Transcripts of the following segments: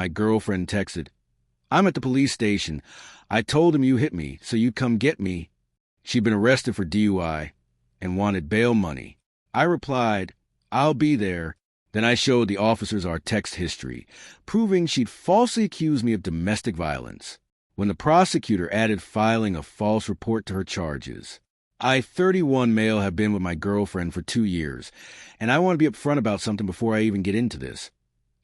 my girlfriend texted, "I'm at the police station. I told him you hit me, so you'd come get me." She'd been arrested for DUI and wanted bail money. I replied, "I'll be there." Then I showed the officers our text history, proving she'd falsely accused me of domestic violence. When the prosecutor added filing a false report to her charges. I, 31 male, have been with my girlfriend for 2 years, and I want to be upfront about something before I even get into this.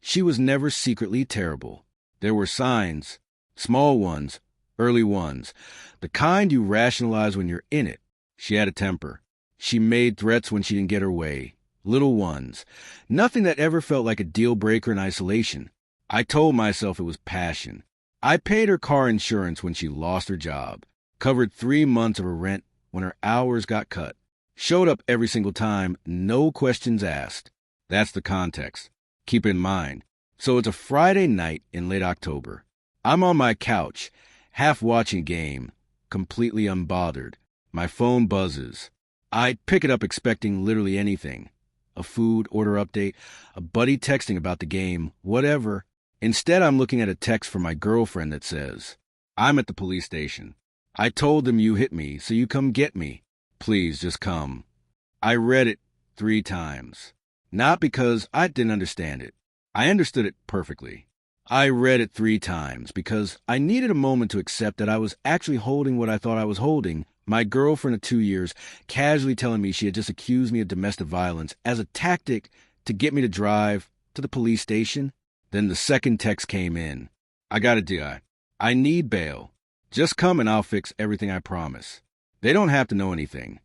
She was never secretly terrible. There were signs, small ones, early ones, the kind you rationalize when you're in it. She had a temper. She made threats when she didn't get her way. Little ones. Nothing that ever felt like a deal breaker in isolation. I told myself it was passion. I paid her car insurance when she lost her job. Covered 3 months of her rent when her hours got cut. Showed up every single time, no questions asked. That's the context. Keep in mind. So it's a Friday night in late October. I'm on my couch, half watching a game, completely unbothered. My phone buzzes. I pick it up expecting literally anything. A food order update, a buddy texting about the game, whatever. Instead, I'm looking at a text from my girlfriend that says, "I'm at the police station. I told them you hit me, so you come get me. Please, just come." I read it 3 times. Not because I didn't understand it. I understood it perfectly. I read it 3 times because I needed a moment to accept that I was actually holding what I thought I was holding. My girlfriend of 2 years casually telling me she had just accused me of domestic violence as a tactic to get me to drive to the police station. Then the second text came in. "I got a DI. I need bail. Just come and I'll fix everything, I promise." They don't have to know anything.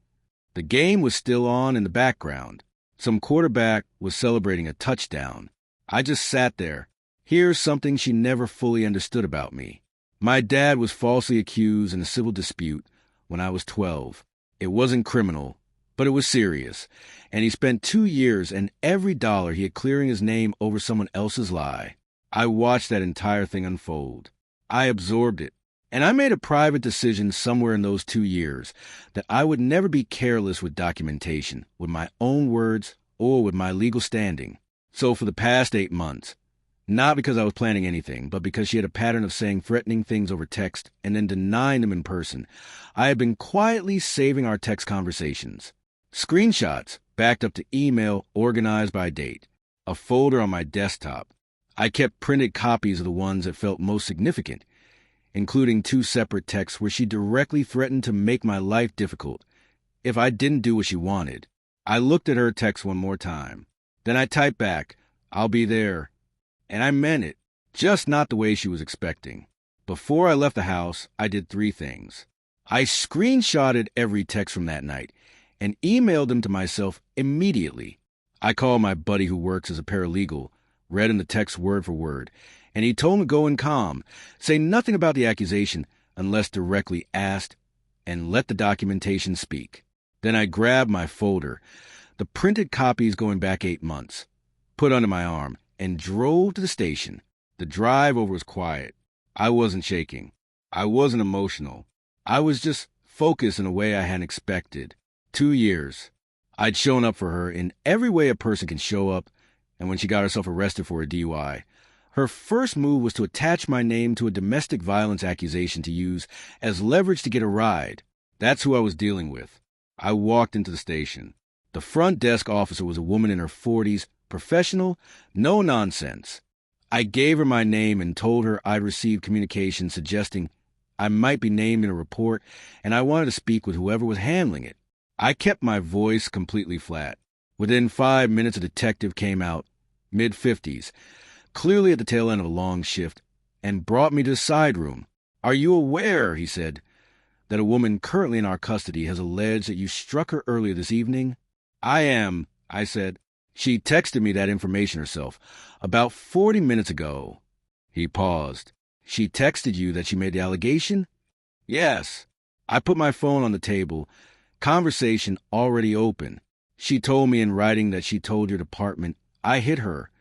The game was still on in the background. Some quarterback was celebrating a touchdown. I just sat there. Here's something she never fully understood about me. My dad was falsely accused in a civil dispute when I was 12. It wasn't criminal, but it was serious. And he spent 2 years and every dollar he had clearing his name over someone else's lie. I watched that entire thing unfold. I absorbed it. And I made a private decision somewhere in those 2 years that I would never be careless with documentation, with my own words or with my legal standing. So for the past 8 months, not because I was planning anything, but because she had a pattern of saying threatening things over text and then denying them in person, I had been quietly saving our text conversations. Screenshots backed up to email organized by date. A folder on my desktop. I kept printed copies of the ones that felt most significant, including 2 separate texts where she directly threatened to make my life difficult if I didn't do what she wanted. I looked at her text one more time. Then I typed back, "I'll be there." And I meant it, just not the way she was expecting. Before I left the house, I did 3 things. I screenshotted every text from that night and emailed them to myself immediately. I called my buddy who works as a paralegal, read him the text word for word, and he told me to go in calm, say nothing about the accusation unless directly asked, and let the documentation speak. Then I grabbed my folder, the printed copies going back 8 months, put under my arm, and drove to the station. The drive over was quiet. I wasn't shaking. I wasn't emotional. I was just focused in a way I hadn't expected. 2 years. I'd shown up for her in every way a person can show up, and when she got herself arrested for a DUI, her first move was to attach my name to a domestic violence accusation to use as leverage to get a ride. That's who I was dealing with. I walked into the station. The front desk officer was a woman in her 40s, professional, no nonsense. I gave her my name and told her I'd received communication suggesting I might be named in a report and I wanted to speak with whoever was handling it. I kept my voice completely flat. Within 5 minutes, a detective came out, mid-50s, clearly at the tail end of a long shift, and brought me to the side room. "Are you aware," he said, "that a woman currently in our custody has alleged that you struck her earlier this evening?" "I am," I said. "She texted me that information herself about 40 minutes ago." He paused. "She texted you that she made the allegation?" "Yes." I put my phone on the table, conversation already open. She told me in writing that she told your department I hit her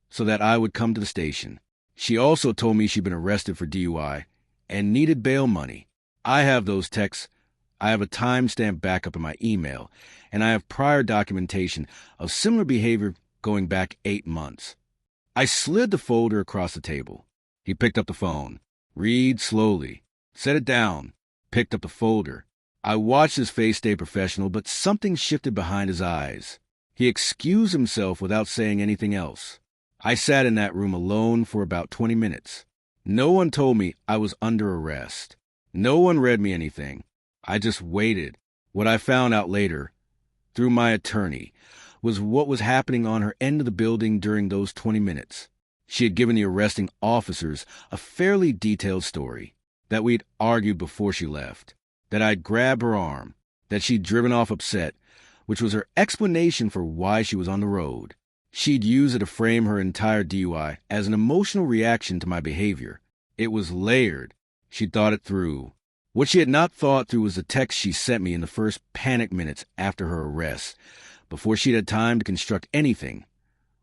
so that I would come to the station. She also told me she'd been arrested for DUI and needed bail money. I have those texts. I have a timestamp backup in my email, and I have prior documentation of similar behavior going back 8 months. I slid the folder across the table. He picked up the phone. Read slowly. Set it down. Picked up the folder. I watched his face stay professional, but something shifted behind his eyes. He excused himself without saying anything else. I sat in that room alone for about 20 minutes. No one told me I was under arrest. No one read me anything. I just waited. What I found out later, through my attorney, was what was happening on her end of the building during those 20 minutes. She had given the arresting officers a fairly detailed story, that we'd argued before she left, that I'd grabbed her arm, that she'd driven off upset, which was her explanation for why she was on the road. She'd used it to frame her entire DUI as an emotional reaction to my behavior. It was layered. She'd thought it through. What she had not thought through was the text she sent me in the first panic minutes after her arrest, before she'd had time to construct anything,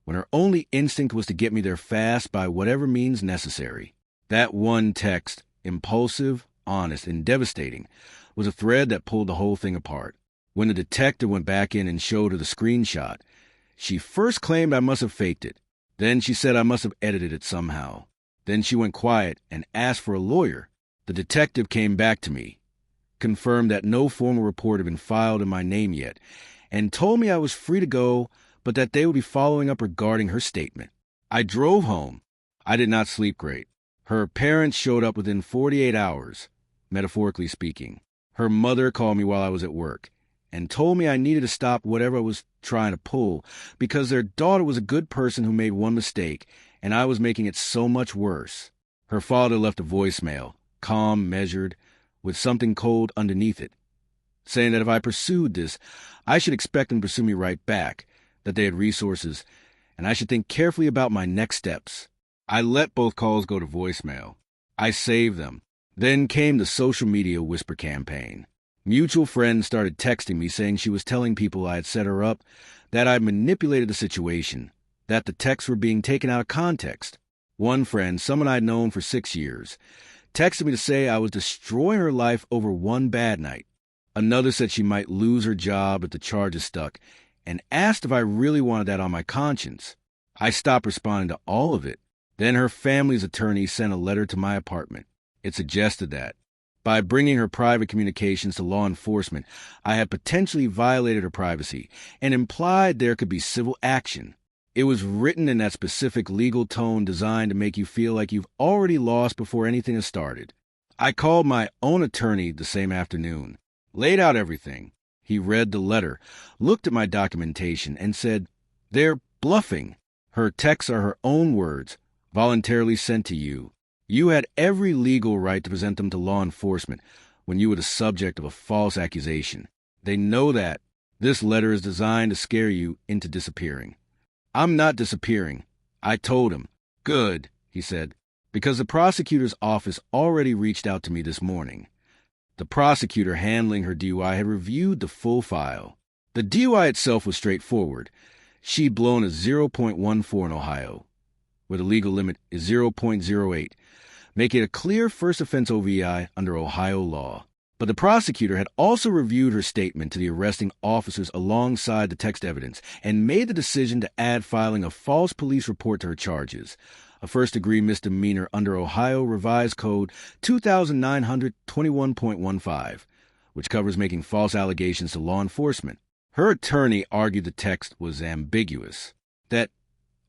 when her only instinct was to get me there fast by whatever means necessary. That one text, impulsive, honest, and devastating, was a thread that pulled the whole thing apart. When the detective went back in and showed her the screenshot, she first claimed I must have faked it. Then she said I must have edited it somehow. Then she went quiet and asked for a lawyer. The detective came back to me, confirmed that no formal report had been filed in my name yet, and told me I was free to go, but that they would be following up regarding her statement. I drove home. I did not sleep great. Her parents showed up within 48 hours, metaphorically speaking. Her mother called me while I was at work and told me I needed to stop whatever I was trying to pull because their daughter was a good person who made one mistake, and I was making it so much worse. Her father left a voicemail, calm, measured, with something cold underneath it, saying that if I pursued this, I should expect them to pursue me right back, that they had resources, and I should think carefully about my next steps. I let both calls go to voicemail. I saved them. Then came the social media whisper campaign. Mutual friends started texting me saying she was telling people I had set her up, that I manipulated the situation, that the texts were being taken out of context. One friend, someone I'd known for 6 years, texted me to say I was destroying her life over one bad night. Another said she might lose her job if the charges stuck, and asked if I really wanted that on my conscience. I stopped responding to all of it. Then her family's attorney sent a letter to my apartment. It suggested that, by bringing her private communications to law enforcement, I had potentially violated her privacy and implied there could be civil action. It was written in that specific legal tone designed to make you feel like you've already lost before anything has started. I called my own attorney the same afternoon, laid out everything. He read the letter, looked at my documentation, and said, "They're bluffing. Her texts are her own words, voluntarily sent to you. You had every legal right to present them to law enforcement when you were the subject of a false accusation. They know that. This letter is designed to scare you into disappearing." "I'm not disappearing," I told him. "Good," he said, because the prosecutor's office already reached out to me this morning. The prosecutor handling her DUI had reviewed the full file. The DUI itself was straightforward. She'd blown a 0.14 in Ohio, where the legal limit is 0.08, making it a clear first offense OVI under Ohio law. But the prosecutor had also reviewed her statement to the arresting officers alongside the text evidence and made the decision to add filing a false police report to her charges, a first-degree misdemeanor under Ohio Revised Code 2921.15, which covers making false allegations to law enforcement. Her attorney argued the text was ambiguous, that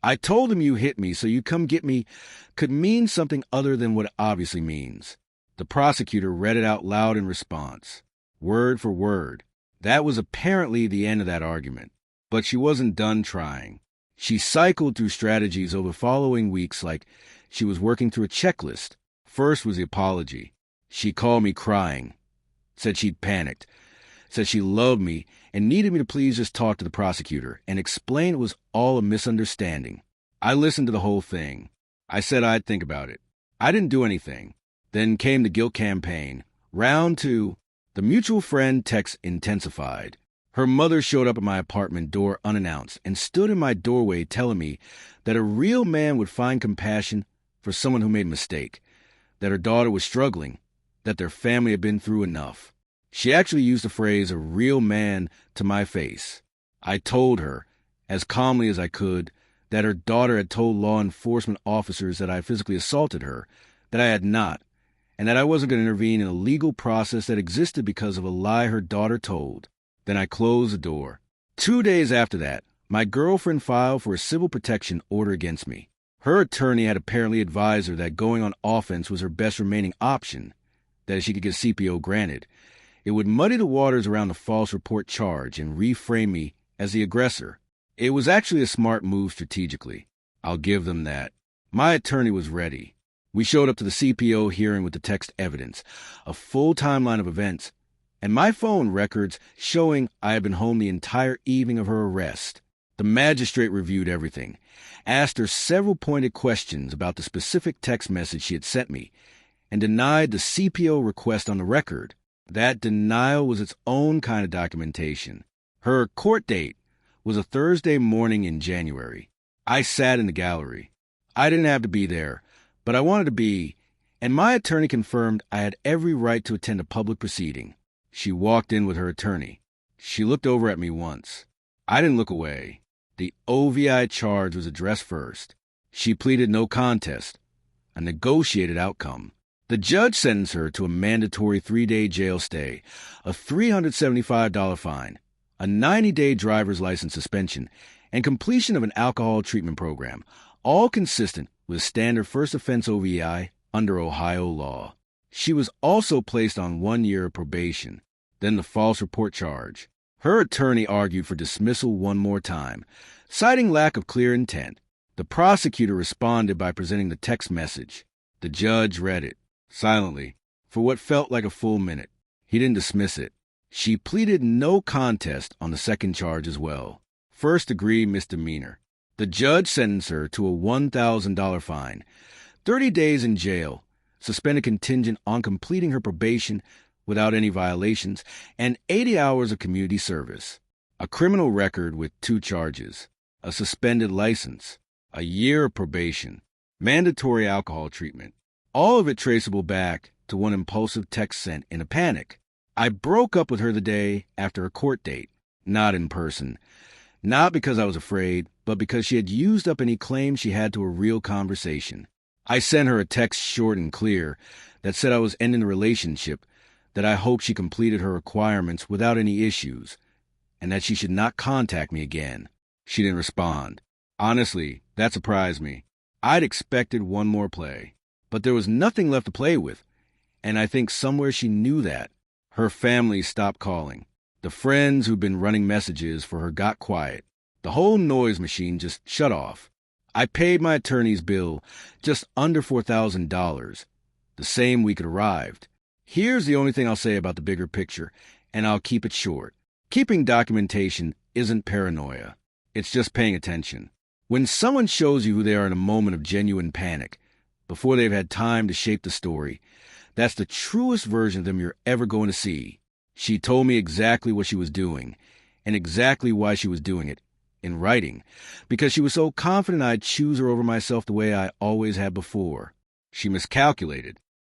"I told him you hit me, so you come get me" could mean something other than what it obviously means. The prosecutor read it out loud in response, word for word. That was apparently the end of that argument. But she wasn't done trying. She cycled through strategies over the following weeks like she was working through a checklist. First was the apology. She called me crying, said she'd panicked, said she loved me and needed me to please just talk to the prosecutor and explain it was all a misunderstanding. I listened to the whole thing. I said I'd think about it. I didn't do anything. Then came the guilt campaign. Round 2, the mutual friend text intensified. Her mother showed up at my apartment door unannounced and stood in my doorway telling me that a real man would find compassion for someone who made a mistake, that her daughter was struggling, that their family had been through enough. She actually used the phrase "a real man" to my face. I told her, as calmly as I could, that her daughter had told law enforcement officers that I physically assaulted her, that I had not, and that I wasn't going to intervene in a legal process that existed because of a lie her daughter told. Then I closed the door. 2 days after that, my girlfriend filed for a civil protection order against me. Her attorney had apparently advised her that going on offense was her best remaining option, that if she could get CPO granted, it would muddy the waters around the false report charge and reframe me as the aggressor. It was actually a smart move strategically. I'll give them that. My attorney was ready. We showed up to the CPO hearing with the text evidence, a full timeline of events, and my phone records showing I had been home the entire evening of her arrest. The magistrate reviewed everything, asked her several pointed questions about the specific text message she had sent me, and denied the CPO request on the record. That denial was its own kind of documentation. Her court date was a Thursday morning in January. I sat in the gallery. I didn't have to be there, but I wanted to be, and my attorney confirmed I had every right to attend a public proceeding. She walked in with her attorney. She looked over at me once. I didn't look away. The OVI charge was addressed first. She pleaded no contest, a negotiated outcome. The judge sentenced her to a mandatory 3-day jail stay, a $375 fine, a 90-day driver's license suspension, and completion of an alcohol treatment program, all consistent with standard first offense OVI under Ohio law. She was also placed on 1 year of probation, then the false report charge. Her attorney argued for dismissal one more time, citing lack of clear intent. The prosecutor responded by presenting the text message. The judge read it, silently, for what felt like a full minute. He didn't dismiss it. She pleaded no contest on the second charge as well. First-degree misdemeanor. The judge sentenced her to a $1,000 fine, 30 days in jail, suspended contingent on completing her probation without any violations, and 80 hours of community service. A criminal record with 2 charges, a suspended license, a year of probation, mandatory alcohol treatment. All of it traceable back to one impulsive text sent in a panic. I broke up with her the day after a court date, not in person. Not because I was afraid, but because she had used up any claim she had to a real conversation. I sent her a text short and clear that said I was ending the relationship, that I hoped she completed her requirements without any issues, and that she should not contact me again. She didn't respond. Honestly, that surprised me. I'd expected one more play, but there was nothing left to play with, and I think somewhere she knew that. Her family stopped calling. The friends who'd been running messages for her got quiet. The whole noise machine just shut off. I paid my attorney's bill, just under $4,000, the same week it arrived. Here's the only thing I'll say about the bigger picture, and I'll keep it short. Keeping documentation isn't paranoia. It's just paying attention. When someone shows you who they are in a moment of genuine panic, before they've had time to shape the story, that's the truest version of them you're ever going to see. She told me exactly what she was doing, and exactly why she was doing it, in writing, because she was so confident I'd choose her over myself the way I always had before. She miscalculated.